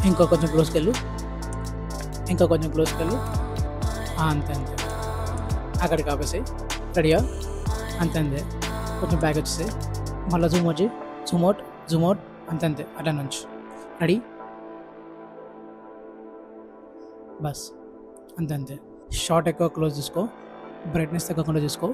ఇంకా కొంచెం క్లోజ్కి వెళ్ళు, ఇంకా కొంచెం క్లోజ్కి వెళ్ళు. అంతే అంతే, అక్కడికి ఆపేసాయి. రెడీయా? అంతే అంతే, కొంచెం బ్యాక్ వచ్చేసాయి. మళ్ళీ జూమ్ వచ్చి జూమ్ అవుట్ అంతే అంతే, అట్లా నుంచి. రెడీ? బస్ అంతే అంతే. షార్ట్ ఎక్కువ క్లోజ్ చేసుకో, బ్రైట్నెస్ తగ్గకుండా చూసుకో.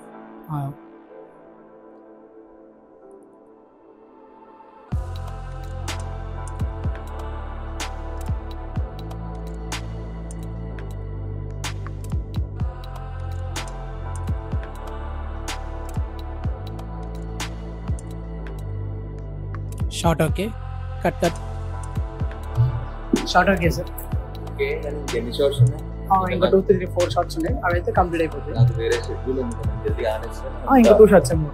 Short okay, cut cut. Short okay sir. Okay, ఎన్ని షార్ట్స్ ఉన్నాయి? ఇంకా 2, 3, 4 షార్ట్స్ ఉన్నాయి, అవి అయితే కంప్లీట్ అయిపోతాయి. నాకు వేరే షెడ్యూల్ ఉంది, జల్దీ ఆనేస్తాను. ఇంకా 2 షార్ట్స్ ఏమో.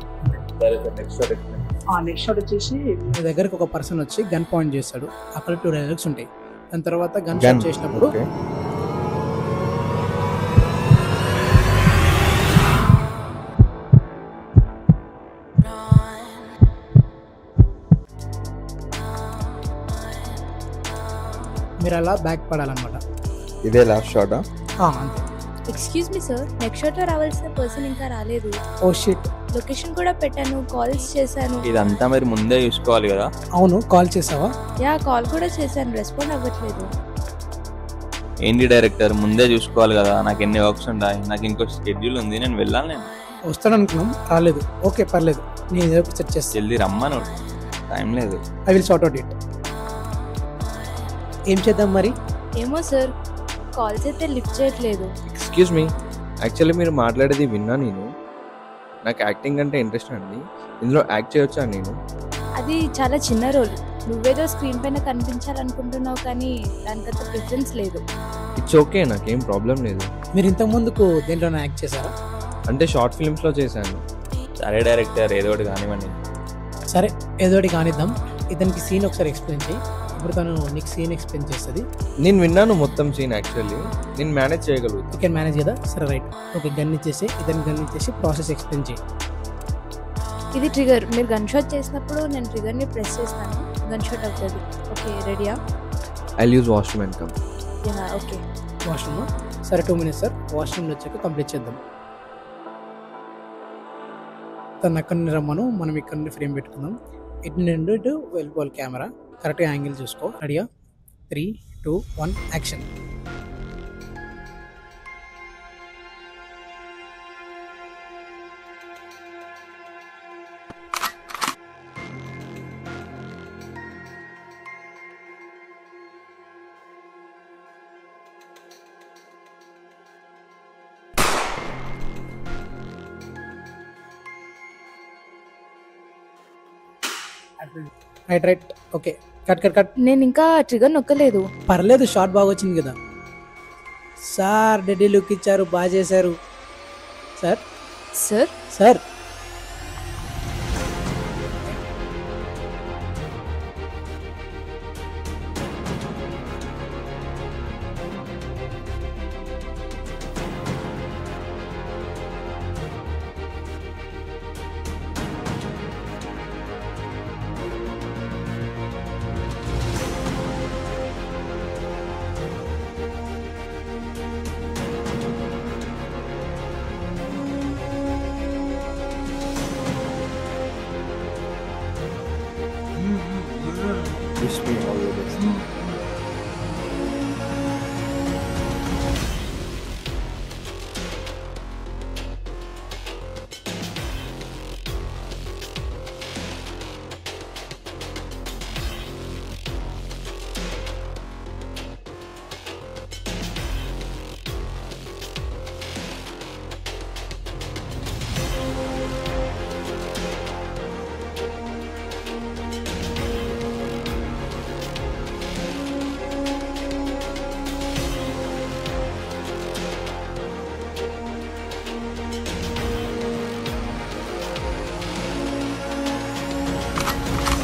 సరే sir, next shot explain. Next shot వచ్చేసి మీ దగ్గరకు ఒక పర్సన్ వచ్చి గన్ పాయింట్ చేస్తాడు. అక్కడ 2 డైలాగ్స్ ఉంటాయి. దాని తర్వాత గన్ షాట్ చేసినప్పుడు మీరు అలా బ్యాక్ పడాలన్నమాట. ఇదే లాస్ట్ షాటా? అంతే. ఎక్స్క్యూజ్ మీ సార్, నెక్స్ట్ షాట్లో రావాల్సిన పర్సన్ ఇంకా రాలేదు. Oh shit. లొకేషన్ కూడా పెట్టాను, కాల్స్ చేశాను. ఇదంతా మీరు ముందే చూసుకోవాలి కదా. అవును, కాల్ చేసావా? యా, కాల్ కూడా చేశాను, రెస్పాండ్ అవ్వట్లేదు. ఏంటి డైరెక్టర్, ముందే చూసుకోవాలి కదా. నాకు ఎన్ని వర్క్స్ ఉంటాయి, నాకు ఇంకో షెడ్యూల్ ఉంది, నేను వెళ్ళాలి. నేను వస్తాను అనుకున్నాం, రాలేదు. ఓకే పర్లేదు, నేను ఏదో సెట్ చేస్తాను. జల్దీ రమ్మను, టైం లేదు. I will sort out it. ఏం చేద్దాం మరి? ఏమో సార్, కాల్స్ అయితే లిఫ్ట్ చేయట్లేదు. ఎక్స్క్యూజ్ మీ, యాక్చువల్లీ మీరు మాట్లాడేది విన్నా నేను. నాకు యాక్టింగ్ అంటే ఇంట్రెస్ట్ అండి. ఇందులో యాక్ట్ చేయొచ్చా నేను? అది చాలా చిన్న రోల్. నువ్వేదో స్క్రీన్ పైన కనిపించాలనుకుంటున్నావు, కానీ దానికంత ప్రిఫరెన్స్ లేదు. ఇట్స్ ఓకే, నాకేం ప్రాబ్లం లేదు. మీరు ఇంతకు ముందుకు దేంట్లోనే యాక్ట్ చేశారా? అంటే షార్ట్ ఫిల్మ్స్లో చేశాను. సరే డైరెక్టర్, ఏదో ఒకటి కానివ్వండి. సరే, ఏదో ఒకటి కానిద్దాం. ఇతనికి సీన్ ఒకసారి ఎక్స్ప్లెయిన్ చేయి. ఇప్పుడు తను నీకు సీన్ ఎక్స్ప్లెయిన్ చేస్తుంది. నేను విన్నాను మొత్తం సీన్. యాక్చువల్లీ నేను మేనేజ్ చేయగలుగుతాను. యూ కెన్ మేనేజ్ కదా? సరే రైట్. ఓకే, గన్ ఇచ్చేసి ఇతని గన్ ఇచ్చేసి ప్రాసెస్ ఎక్స్ప్లెయిన్ చేయి. ఇది ట్రిగర్. మీరు గన్ షాట్ చేసినప్పుడు నేను ట్రిగర్ని ప్రెస్ చేస్తాను, గన్ షాట్ అవుతుంది. ఓకే, రెడీయా? I'll use washroom and come. Yeah, okay. Washroom? సరే 2 minutes సార్, వాష్రూమ్లో వచ్చాక కంప్లీట్ చేద్దాం. తను అక్కడిని రమ్మను, మనం ఇక్కడ ఫ్రేమ్ పెట్టుకుందాం. ఇటు నుండి ఇటు వెళ్ళిపోవాలి కెమెరా. కరెక్ట్గా యాంగిల్ చూసుకో. రెడీయా? 3, 2, 1 action. Right right, okay. Cut cut cut. నేను ఇంకా ట్రిగర్ నొక్కలేదు. పర్లేదు, షార్ట్ బాగా వచ్చింది కదా సార్. డెడీ లుక్ ఇచ్చారు, బాగా చేశారు sir. Sir sir Wish me all the best.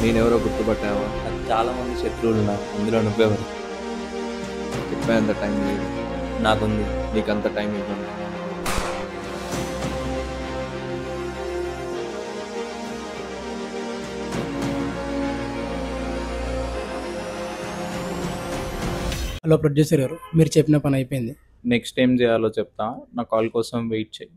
నేనెవరో గుర్తుపట్టావా? నాకు చాలా మంది శత్రువులు ఉన్నారు, అందులో నువ్వెవరు? చెప్పేంత టైం లేదు నాకుంది. నీకంత టైం ఇవ్వను. హలో ప్రొడ్యూసర్ గారు, మీరు చెప్పిన పని అయిపోయింది. నెక్స్ట్ ఏం చేయాలో చెప్తా, నా కాల్ కోసం వెయిట్ చేయి.